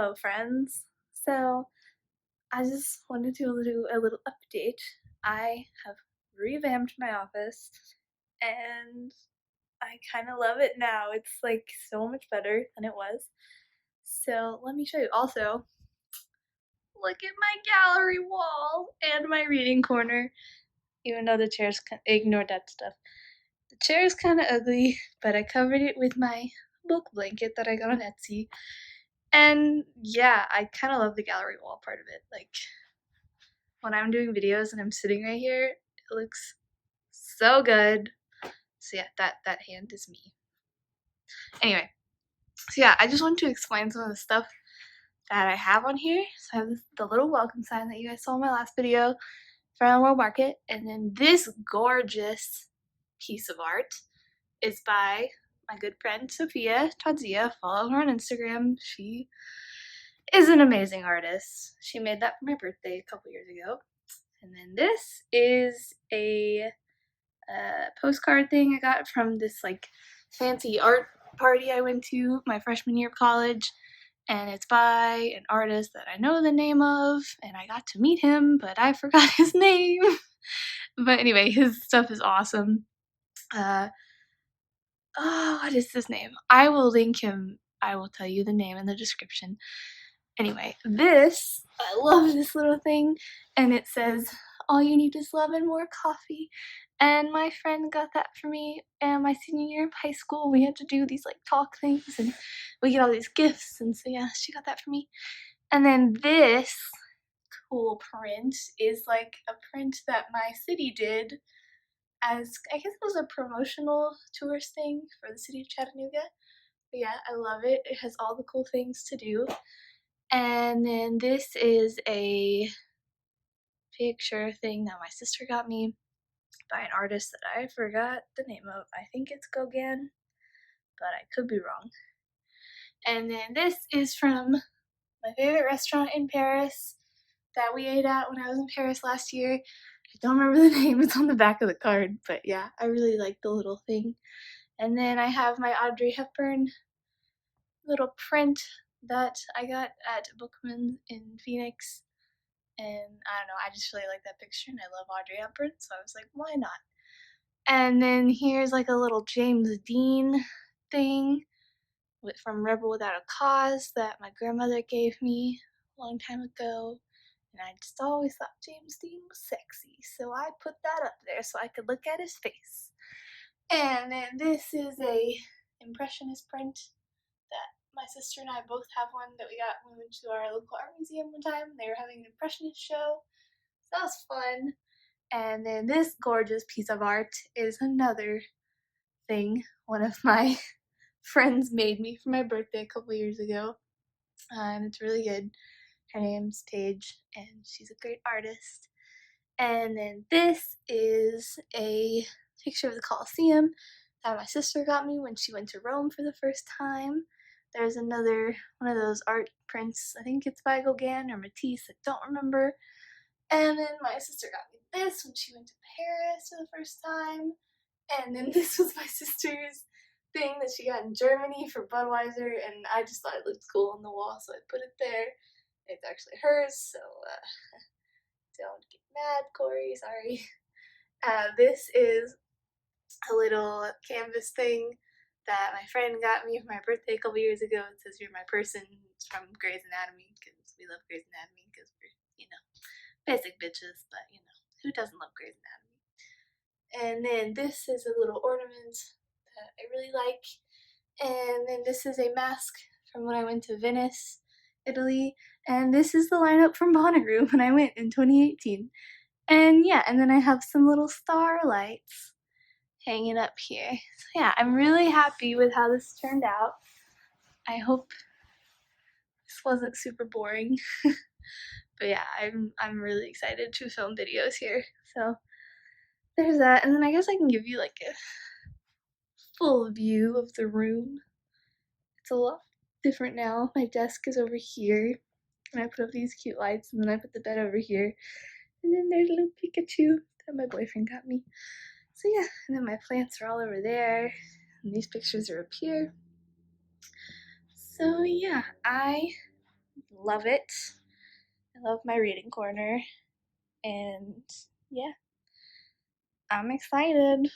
Hello, friends. So, I just wanted to do a little update. I have revamped my office and I kind of love it now. It's like so much better than it was. So, let me show you. Also, look at my gallery wall and my reading corner. Even though the chairs, ignore that stuff. The chair is kind of ugly, but I covered it with my book blanket that I got on Etsy. And yeah, I kind of love the gallery wall part of it. Like, when I'm doing videos and I'm sitting right here, it looks so good. So yeah, that hand is me. Anyway, so yeah, I just wanted to explain some of the stuff that I have on here. So I have the little welcome sign that you guys saw in my last video from World Market, and then this gorgeous piece of art is by my good friend Sophia Tadzia. Follow her on Instagram. She is an amazing artist. She made that for my birthday a couple years ago. And then this is a postcard thing I got from this like fancy art party I went to my freshman year of college. And it's by an artist that I know the name of, and I got to meet him, but I forgot his name. But anyway, his stuff is awesome. What is his name? I will link him. I will tell you the name in the description. Anyway, I love this little thing, and it says, all you need is love and more coffee. And my friend got that for me and my senior year of high school. We had to do these like talk things and we get all these gifts, and so yeah, she got that for me. And then this cool print is like a print that my city did as, I guess it was a promotional tourist thing for the city of Chattanooga. But yeah, I love it. It has all the cool things to do. And then this is a picture thing that my sister got me by an artist that I forgot the name of. I think it's Gauguin, but I could be wrong. And then this is from my favorite restaurant in Paris that we ate at when I was in Paris last year. I don't remember the name, it's on the back of the card, but yeah, I really like the little thing. And then I have my Audrey Hepburn little print that I got at Bookman in Phoenix. And I don't know, I just really like that picture and I love Audrey Hepburn, so I was like, why not? And then here's like a little James Dean thing from Rebel Without a Cause that my grandmother gave me a long time ago. And I just always thought James Dean was sexy, so I put that up there so I could look at his face. And then this is a impressionist print that my sister and I both have one that we got when we went to our local art museum one time. They were having an impressionist show, so that was fun. And then this gorgeous piece of art is another thing one of my friends made me for my birthday a couple years ago. And it's really good. Her name's Paige, and she's a great artist. And then this is a picture of the Colosseum that my sister got me when she went to Rome for the first time. There's another one of those art prints. I think it's by Gauguin or Matisse. I don't remember. And then my sister got me this when she went to Paris for the first time. And then this was my sister's thing that she got in Germany for Budweiser, and I just thought it looked cool on the wall, so I put it there. It's actually hers, so don't get mad, Corey, sorry. This is a little canvas thing that my friend got me for my birthday a couple years ago. It says, "You're my person." It's from Grey's Anatomy, because we love Grey's Anatomy, because we're, basic bitches, but, who doesn't love Grey's Anatomy? And then this is a little ornament that I really like. And then this is a mask from when I went to Venice, Italy. And this is the lineup from Bonnaroo when I went in 2018. And yeah, and then I have some little starlights hanging up here. So yeah, I'm really happy with how this turned out. I hope this wasn't super boring. But yeah, I'm really excited to film videos here. So there's that. And then I guess I can give you like a full view of the room. It's a lot different now. My desk is over here, and I put up these cute lights, and then I put the bed over here. And then there's a little Pikachu that my boyfriend got me. So yeah, and then my plants are all over there, and these pictures are up here. So yeah, I love it. I love my reading corner. And yeah, I'm excited.